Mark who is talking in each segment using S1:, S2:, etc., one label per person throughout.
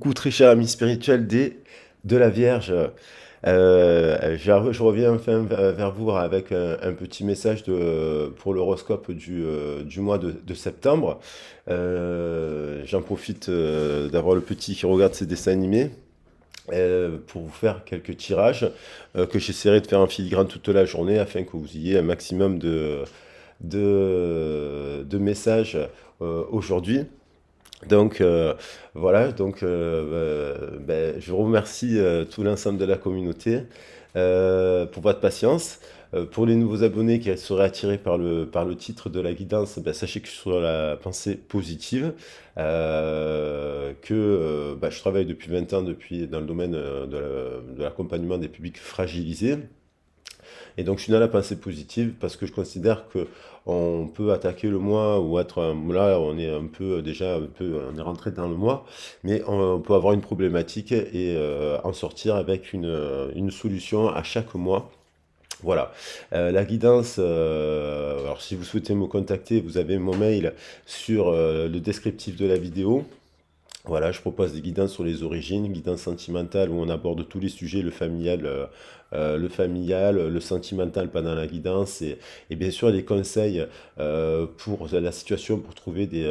S1: Coucou très cher ami spirituel de la Vierge. Je reviens enfin vers vous avec un petit message pour l'horoscope du mois de septembre. J'en profite d'avoir le petit qui regarde ses dessins animés pour vous faire quelques tirages que j'essaierai de faire en filigrane toute la journée afin que vous ayez un maximum de messages aujourd'hui. Donc voilà, je vous remercie tout l'ensemble de la communauté pour votre patience. Pour les nouveaux abonnés qui seraient attirés par le titre de la guidance, sachez que je suis sur la pensée positive, je travaille depuis 20 ans dans le domaine de l'accompagnement des publics fragilisés. Et donc je suis dans la pensée positive parce que je considère que on peut attaquer le mois ou là on est un peu déjà un peu on est rentré dans le mois, mais on peut avoir une problématique et en sortir avec une solution à chaque mois. Voilà. La guidance, alors si vous souhaitez me contacter, vous avez mon mail sur le descriptif de la vidéo. Voilà, je propose des guidances sur les origines, guidance sentimentale où on aborde tous les sujets, le sentimental pendant la guidance et bien sûr des conseils pour la situation, pour trouver des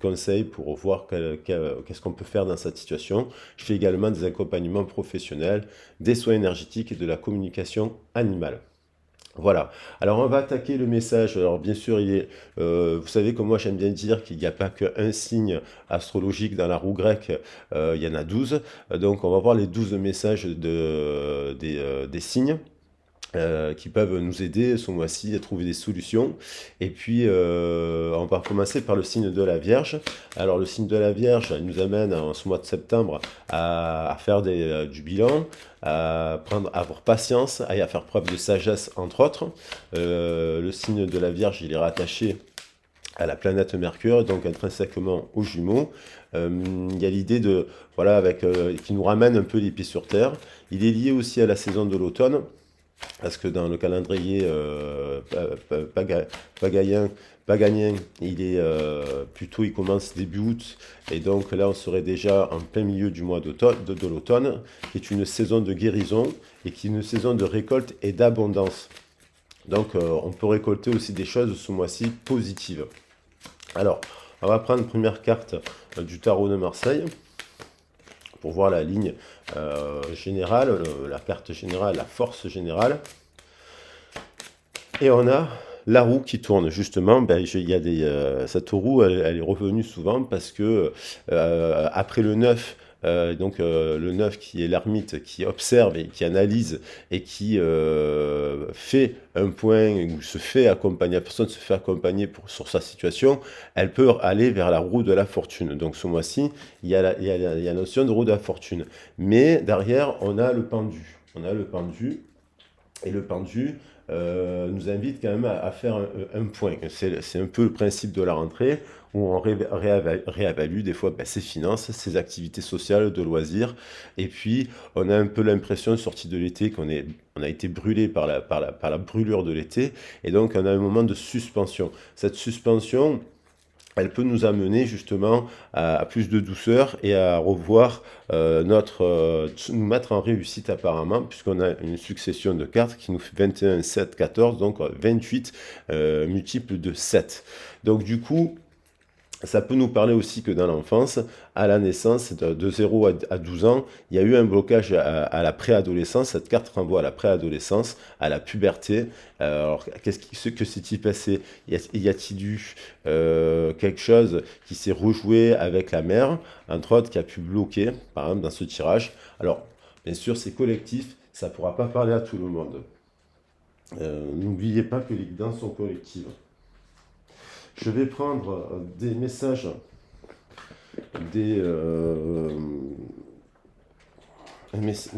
S1: conseils pour voir qu'est-ce qu'on peut faire dans cette situation. Je fais également des accompagnements professionnels, des soins énergétiques et de la communication animale. Voilà. Alors on va attaquer le message. Alors bien sûr, vous savez comme moi j'aime bien dire qu'il n'y a pas qu'un signe astrologique dans la roue grecque, il y en a 12. Donc on va voir les 12 messages des signes qui peuvent nous aider ce mois-ci à trouver des solutions. Et puis, on va commencer par le signe de la Vierge. Alors, le signe de la Vierge il nous amène en ce mois de septembre à faire du bilan, à avoir patience, à faire preuve de sagesse, entre autres. Le signe de la Vierge, il est rattaché à la planète Mercure, donc intrinsèquement aux Jumeaux. Il y a l'idée qui nous ramène un peu les pieds sur terre. Il est lié aussi à la saison de l'automne, parce que dans le calendrier paganien, il commence début août, et donc là on serait déjà en plein milieu du mois de l'automne, qui est une saison de guérison et qui est une saison de récolte et d'abondance. Donc on peut récolter aussi des choses ce mois-ci positives. Alors, on va prendre une première carte du tarot de Marseille pour voir la ligne générale, la carte générale, la force générale. Et on a la roue qui tourne, justement. Cette roue, elle est revenue souvent parce que après le 9, le 9 qui est l'ermite, qui observe et qui analyse et qui fait un point ou se fait accompagner, la personne se fait accompagner sur sa situation, elle peut aller vers la roue de la fortune. Donc ce mois-ci, il y a la notion de roue de la fortune. Mais derrière, on a le pendu. Et le pendu nous invite quand même à faire un point. C'est un peu le principe de la rentrée où on réévalue des fois ses finances, ses activités sociales, de loisirs. Et puis, on a un peu l'impression, sortie de l'été, on a été brûlé par la brûlure de l'été. Et donc, on a un moment de suspension. Cette suspension, elle peut nous amener justement à plus de douceur et à revoir nous mettre en réussite apparemment, puisqu'on a une succession de cartes qui nous fait 21, 7, 14, donc 28 multiples de 7. Donc du coup, ça peut nous parler aussi que dans l'enfance, à la naissance, de 0 à 12 ans, il y a eu un blocage à la préadolescence. Cette carte renvoie à la préadolescence, à la puberté. Alors, que s'est-il passé? Y a-t-il eu quelque chose qui s'est rejoué avec la mère, entre autres, qui a pu bloquer, par exemple, dans ce tirage? Alors, bien sûr, c'est collectif, ça ne pourra pas parler à tout le monde. N'oubliez pas que les guidances sont collectives. Je vais prendre des messages, des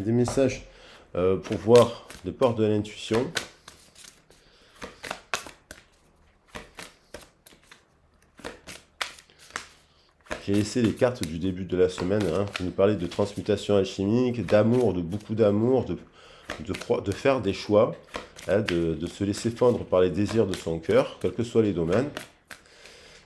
S1: messages pour voir de porte de l'intuition. J'ai laissé les cartes du début de la semaine qui nous parlaient de transmutation alchimique, d'amour, de beaucoup d'amour, de faire des choix, de se laisser fendre par les désirs de son cœur, quels que soient les domaines.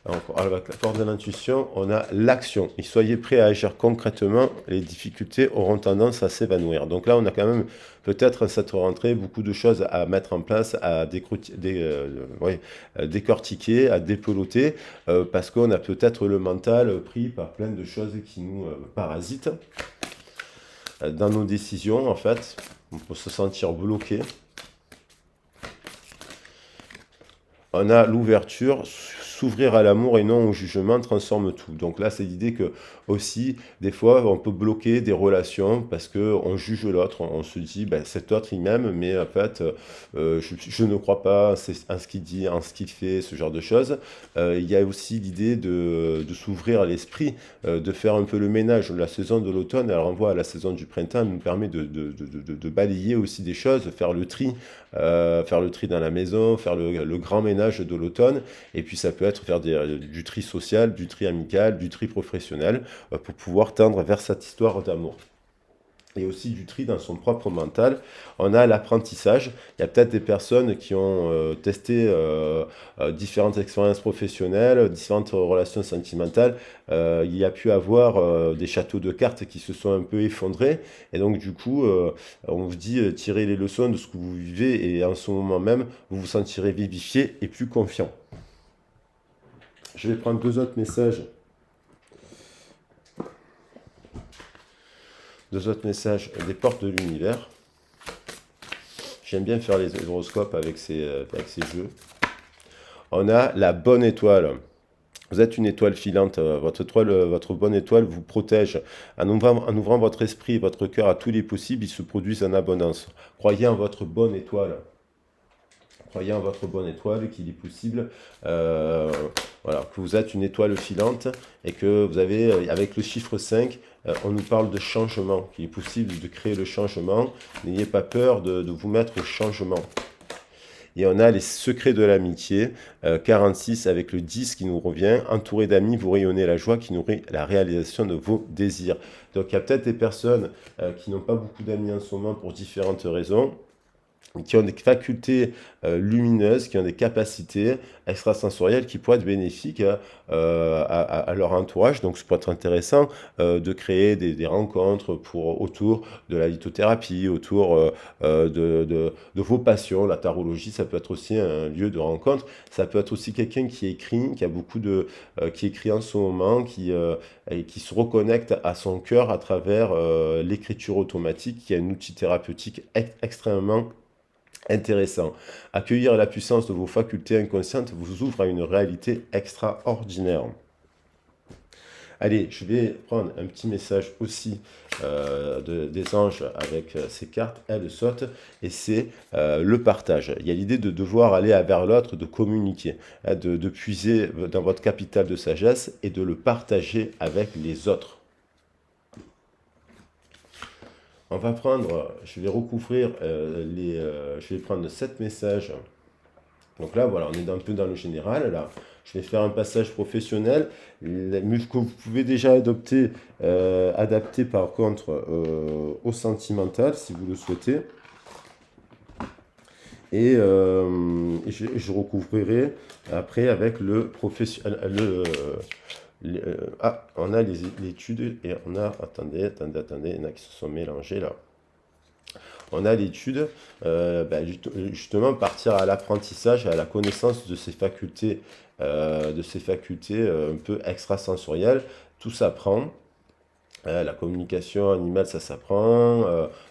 S1: Donc, avec la force de l'intuition, on a l'action. Et soyez prêts à agir concrètement, les difficultés auront tendance à s'évanouir. Donc là, on a quand même peut-être cette rentrée beaucoup de choses à mettre en place, à décortiquer, à dépeloter, parce qu'on a peut-être le mental pris par plein de choses qui nous parasitent dans nos décisions, en fait. On peut se sentir bloqué. On a l'ouverture, s'ouvrir à l'amour et non au jugement transforme tout. Donc là, c'est l'idée que aussi, des fois, on peut bloquer des relations parce que on juge l'autre. On se dit, ben, cet autre, il m'aime, mais en fait, je ne crois pas en ce qu'il dit, en ce qu'il fait, ce genre de choses. Il y a aussi l'idée de s'ouvrir à l'esprit, de faire un peu le ménage. La saison de l'automne, elle renvoie à la saison du printemps, elle nous permet de balayer aussi des choses, faire le tri dans la maison, faire le grand ménage de l'automne. Et puis ça peut être faire du tri social, du tri amical, du tri professionnel, pour pouvoir tendre vers cette histoire d'amour. Et aussi du tri dans son propre mental. On a l'apprentissage. Il y a peut-être des personnes qui ont testé différentes expériences professionnelles, différentes relations sentimentales. Il y a pu avoir des châteaux de cartes qui se sont un peu effondrés. Et donc du coup, on vous dit tirez les leçons de ce que vous vivez et en ce moment même, vous vous sentirez vivifié et plus confiant. Je vais prendre deux autres messages. Deux autres messages des portes de l'univers. J'aime bien faire les horoscopes avec ces jeux. On a la bonne étoile. Vous êtes une étoile filante. Votre bonne étoile vous protège. En ouvrant votre esprit et votre cœur à tous les possibles, ils se produisent en abondance. Croyez en votre bonne étoile. Croyez en votre bonne étoile, qu'il est possible, voilà, que vous êtes une étoile filante et que vous avez, avec le chiffre 5, on nous parle de changement, qu'il est possible de créer le changement. N'ayez pas peur de vous mettre au changement. Et on a les secrets de l'amitié, 46 avec le 10 qui nous revient. Entouré d'amis, vous rayonnez la joie qui nourrit la réalisation de vos désirs. Donc il y a peut-être des personnes qui n'ont pas beaucoup d'amis en ce moment pour différentes raisons, qui ont des facultés lumineuses, qui ont des capacités extrasensorielles qui pourraient être bénéfiques à leur entourage. Donc, ça pourrait être intéressant de créer des rencontres autour de la lithothérapie, autour de vos passions. La tarologie, ça peut être aussi un lieu de rencontre. Ça peut être aussi quelqu'un qui écrit, qui écrit en ce moment, et qui se reconnecte à son cœur à travers l'écriture automatique, qui est un outil thérapeutique extrêmement intéressant. Accueillir la puissance de vos facultés inconscientes vous ouvre à une réalité extraordinaire. Allez, je vais prendre un petit message aussi des anges avec ces cartes. Elles sautent et c'est le partage. Il y a l'idée de devoir aller vers l'autre, de communiquer, de puiser dans votre capital de sagesse et de le partager avec les autres. On va prendre, je vais recouvrir je vais prendre 7 messages. Donc là, voilà, on est un peu dans le général. Là, je vais faire un passage professionnel, mais que vous pouvez déjà adapter par contre au sentimental, si vous le souhaitez. Et je recouvrirai après avec le professionnel. On a l'étude et on a, attendez, il y en a qui se sont mélangés là. On a l'étude, justement partir à l'apprentissage, à la connaissance de ces facultés, un peu extrasensorielles. Tout s'apprend. La communication animale, ça s'apprend.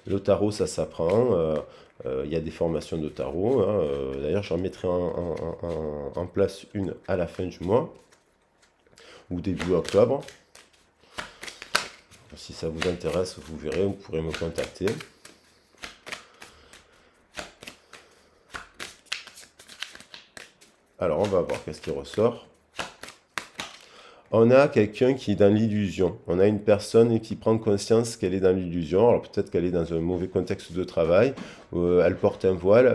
S1: Le tarot, ça s'apprend. Il y a des formations de tarot. Hein, d'ailleurs, j'en mettrai en place une à la fin du mois ou début octobre. Si ça vous intéresse, vous verrez, vous pourrez me contacter. Alors, on va voir qu'est-ce qui ressort. On a quelqu'un qui est dans l'illusion. On a une personne qui prend conscience qu'elle est dans l'illusion. Alors peut-être qu'elle est dans un mauvais contexte de travail. Elle porte un voile.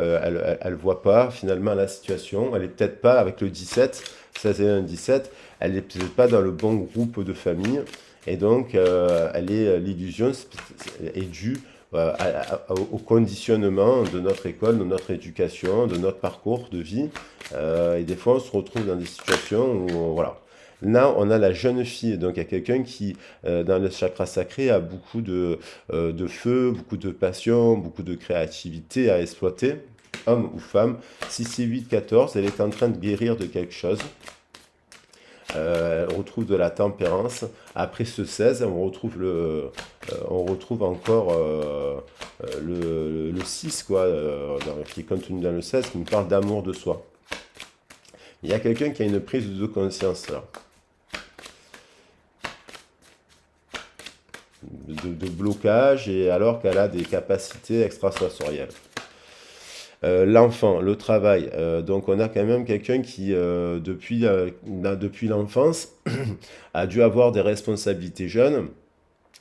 S1: Elle ne voit pas finalement la situation. Elle n'est peut-être pas avec le 17, 16 et 1, 17. Elle n'est peut-être pas dans le bon groupe de famille. Et donc, l'illusion est due au conditionnement de notre école, de notre éducation, de notre parcours de vie. Et des fois, on se retrouve dans des situations où, voilà. Là, on a la jeune fille, donc il y a quelqu'un qui, dans le chakra sacré, a beaucoup de feu, beaucoup de passion, beaucoup de créativité à exploiter, homme ou femme. Si c'est 8, 14, elle est en train de guérir de quelque chose. Elle retrouve de la tempérance. Après ce 16, on retrouve encore le 6, quoi, qui est contenu dans le 16, qui nous parle d'amour de soi. Il y a quelqu'un qui a une prise de conscience là, de blocage, et alors qu'elle a des capacités extrasensorielles. L'enfant, le travail. Donc on a quand même quelqu'un qui, depuis l'enfance, a dû avoir des responsabilités jeunes.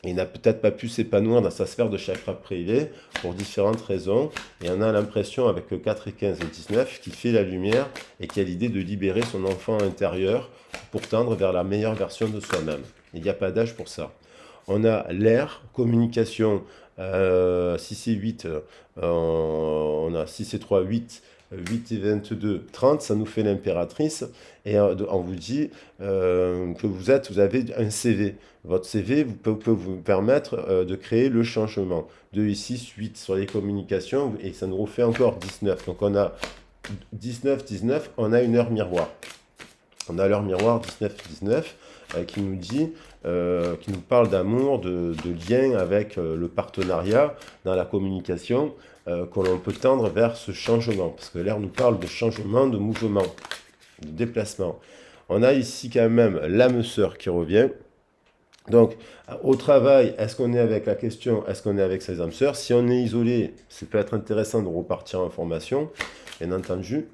S1: Il n'a peut-être pas pu s'épanouir dans sa sphère de chakra privé pour différentes raisons. Et on a l'impression, avec le 4 et 15 et 19, qu'il fait la lumière et qu'il a l'idée de libérer son enfant intérieur pour tendre vers la meilleure version de soi-même. Il n'y a pas d'âge pour ça. On a l'air, communication, 6 et 8, on a 6 et 3, 8, 8 et 22, 30, ça nous fait l'impératrice. Et on vous dit que vous avez un CV. Votre CV peut vous permettre de créer le changement. 2 et 6, 8 sur les communications, et ça nous refait encore 19. Donc on a 19, 19, on a une heure miroir. On a l'heure miroir 19-19 qui nous dit, qui nous parle d'amour, de lien avec le partenariat dans la communication, que l'on peut tendre vers ce changement. Parce que l'air nous parle de changement, de mouvement, de déplacement. On a ici quand même l'âme sœur qui revient. Donc, au travail, est-ce qu'on est avec la question, est-ce qu'on est avec ses âmes sœurs? Si on est isolé, ça peut être intéressant de repartir en formation, bien entendu,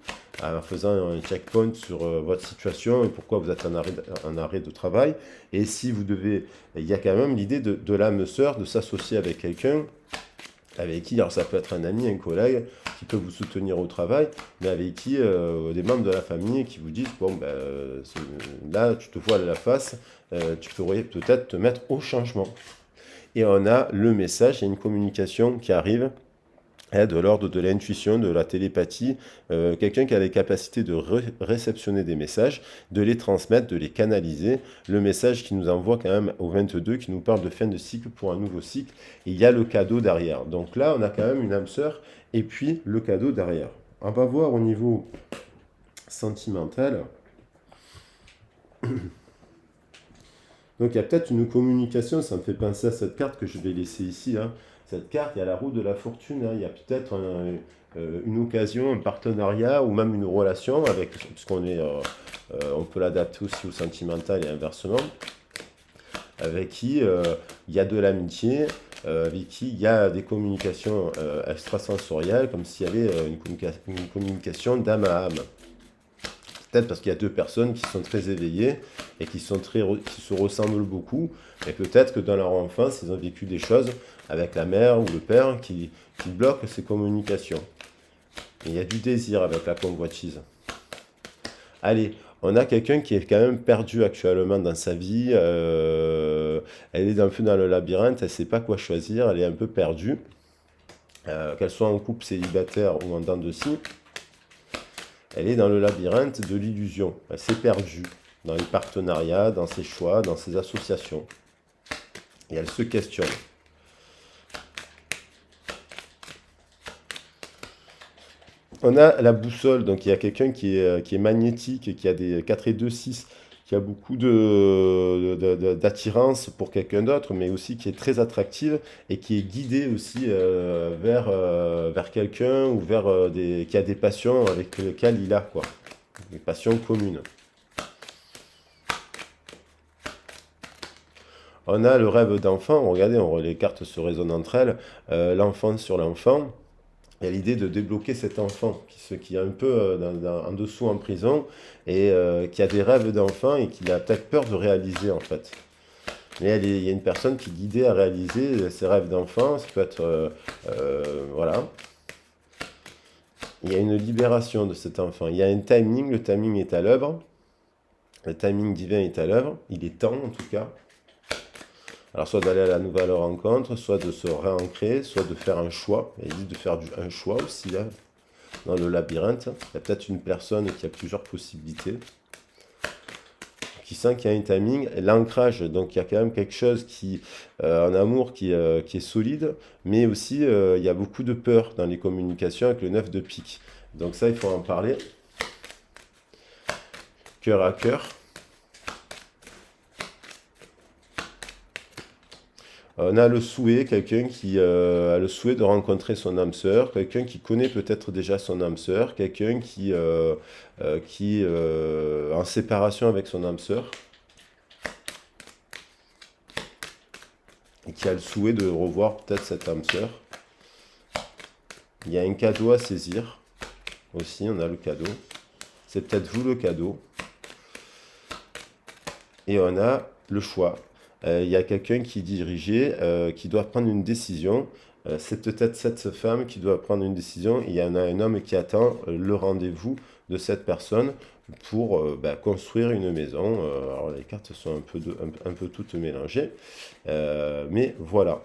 S1: en faisant un checkpoint sur votre situation et pourquoi vous êtes en arrêt de travail. Et si vous devez, il y a quand même l'idée de l'âme sœur, de s'associer avec quelqu'un, avec qui, alors ça peut être un ami, un collègue, qui peut vous soutenir au travail, mais avec qui, des membres de la famille qui vous disent, bon, ben, là, tu te voiles la face, tu pourrais peut-être te mettre au changement. Et on a le message, il y a une communication qui arrive, de l'ordre de l'intuition, de la télépathie, quelqu'un qui a les capacités de réceptionner des messages, de les transmettre, de les canaliser. Le message qui nous envoie quand même au 22, qui nous parle de fin de cycle pour un nouveau cycle, et il y a le cadeau derrière. Donc là, on a quand même une âme sœur, et puis le cadeau derrière. On va voir au niveau sentimental. Donc il y a peut-être une communication, ça me fait penser à cette carte que je vais laisser ici, hein. Cette carte, il y a la roue de la fortune, hein. Il y a peut-être une occasion, un partenariat ou même une relation avec, puisqu'on est, on peut l'adapter aussi au sentimental et inversement, avec qui il y a de l'amitié, avec qui il y a des communications extrasensorielles, comme s'il y avait une communication d'âme à âme. Peut-être parce qu'il y a deux personnes qui sont très éveillées et qui se ressemblent beaucoup. Et peut-être que dans leur enfance, ils ont vécu des choses avec la mère ou le père qui bloquent ces communications. Et il y a du désir avec la convoitise. Allez, on a quelqu'un qui est quand même perdu actuellement dans sa vie. Elle est un peu dans le labyrinthe, elle ne sait pas quoi choisir, elle est un peu perdue. Qu'elle soit en couple célibataire ou en dents de scie. Elle est dans le labyrinthe de l'illusion. Elle s'est perdue dans les partenariats, dans ses choix, dans ses associations. Et elle se questionne. On a la boussole, donc il y a quelqu'un qui est magnétique, qui a des 4 et 2, 6, qui a beaucoup d'attirance pour quelqu'un d'autre, mais aussi qui est très attractive et qui est guidée aussi vers quelqu'un ou qui a des passions avec lesquelles il a, quoi. Des passions communes. On a le rêve d'enfant, regardez, les cartes se résonnent entre elles, l'enfant sur l'enfant. Il y a l'idée de débloquer cet enfant qui est un peu en dessous en prison et qui a des rêves d'enfant et qui a peut-être peur de réaliser en fait. Mais il y a une personne qui est guidée à réaliser ses rêves d'enfant, ça peut être... voilà. Il y a une libération de cet enfant. Il y a un timing, le timing est à l'œuvre. Le timing divin est à l'œuvre. Il est temps en tout cas. Alors, soit d'aller à la nouvelle rencontre, soit de se réancrer, soit de faire un choix. Il dit de faire un choix aussi, là, dans le labyrinthe. Il y a peut-être une personne qui a plusieurs possibilités, qui sent qu'il y a un timing. L'ancrage, donc il y a quand même quelque chose qui, en amour qui est solide, mais aussi il y a beaucoup de peur dans les communications avec le 9 de pique. Donc ça, il faut en parler. Cœur à cœur. On a le souhait, quelqu'un qui a le souhait de rencontrer son âme sœur, quelqu'un qui connaît peut-être déjà son âme sœur, quelqu'un qui est en séparation avec son âme sœur et qui a le souhait de revoir peut-être cette âme sœur. Il y a un cadeau à saisir aussi, on a le cadeau. C'est peut-être vous le cadeau. Et on a le choix. Il y a quelqu'un qui est dirigé, qui doit prendre une décision. C'est peut-être cette femme qui doit prendre une décision. Il y en a un homme qui attend le rendez-vous de cette personne pour construire une maison. Alors les cartes sont un peu toutes mélangées. Mais voilà.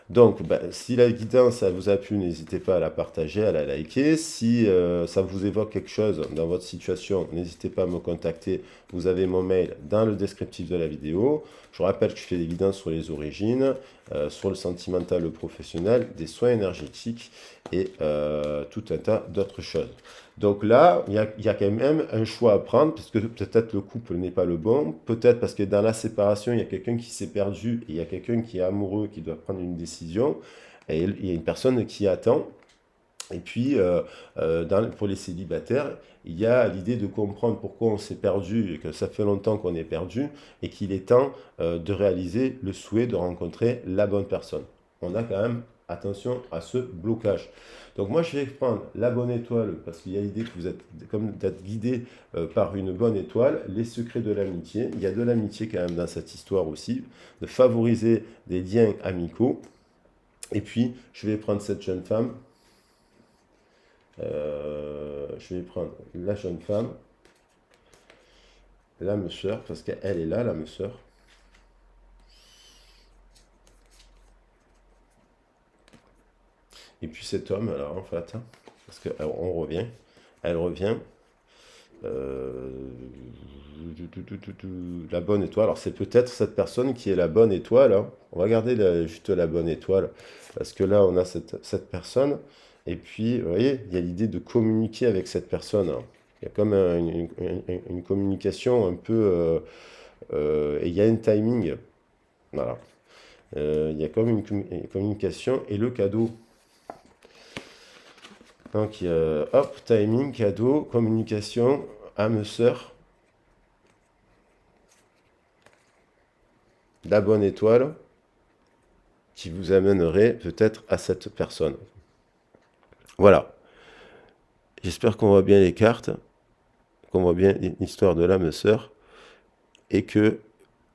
S1: Donc, si la guidance ça vous a plu, n'hésitez pas à la partager, à la liker. Si ça vous évoque quelque chose dans votre situation, n'hésitez pas à me contacter. Vous avez mon mail dans le descriptif de la vidéo. Je vous rappelle que je fais des guidances sur les origines, sur le sentimental, le professionnel, des soins énergétiques et tout un tas d'autres choses. Donc là, il y a quand même un choix à prendre, parce que peut-être le couple n'est pas le bon, peut-être parce que dans la séparation, il y a quelqu'un qui s'est perdu, et il y a quelqu'un qui est amoureux, qui doit prendre une décision, et il y a une personne qui attend. Et puis, pour les célibataires, il y a l'idée de comprendre pourquoi on s'est perdu, et que ça fait longtemps qu'on est perdu, et qu'il est temps de réaliser le souhait de rencontrer la bonne personne. On a quand même attention à ce blocage. Donc moi, je vais prendre la bonne étoile, parce qu'il y a l'idée que vous êtes comme d'être guidé par une bonne étoile, les secrets de l'amitié. Il y a de l'amitié quand même dans cette histoire aussi, de favoriser des liens amicaux. Et puis, je vais prendre cette jeune femme. Je vais prendre la jeune femme, l'âme sœur, parce qu'elle est là, l'âme sœur. Et puis cet homme, alors en fait, parce qu'on revient, elle revient, la bonne étoile. Alors c'est peut-être cette personne qui est la bonne étoile. Hein. On va garder juste la bonne étoile, parce que là on a cette personne. Et puis, vous voyez, il y a l'idée de communiquer avec cette personne. Hein. Il y a comme une communication un peu... et il y a un timing. Voilà. Il y a comme une communication et le cadeau. Donc, hop, timing, cadeau, communication, âme sœur. La bonne étoile qui vous amènerait peut-être à cette personne. Voilà. J'espère qu'on voit bien les cartes, qu'on voit bien l'histoire de l'âme sœur et que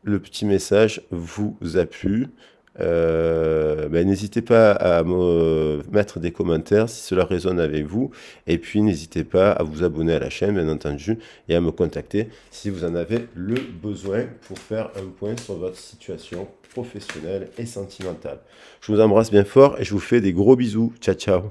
S1: le petit message vous a plu. N'hésitez pas à me mettre des commentaires si cela résonne avec vous. Et puis, n'hésitez pas à vous abonner à la chaîne, bien entendu, et à me contacter si vous en avez le besoin pour faire un point sur votre situation professionnelle et sentimentale. Je vous embrasse bien fort et je vous fais des gros bisous. Ciao, ciao.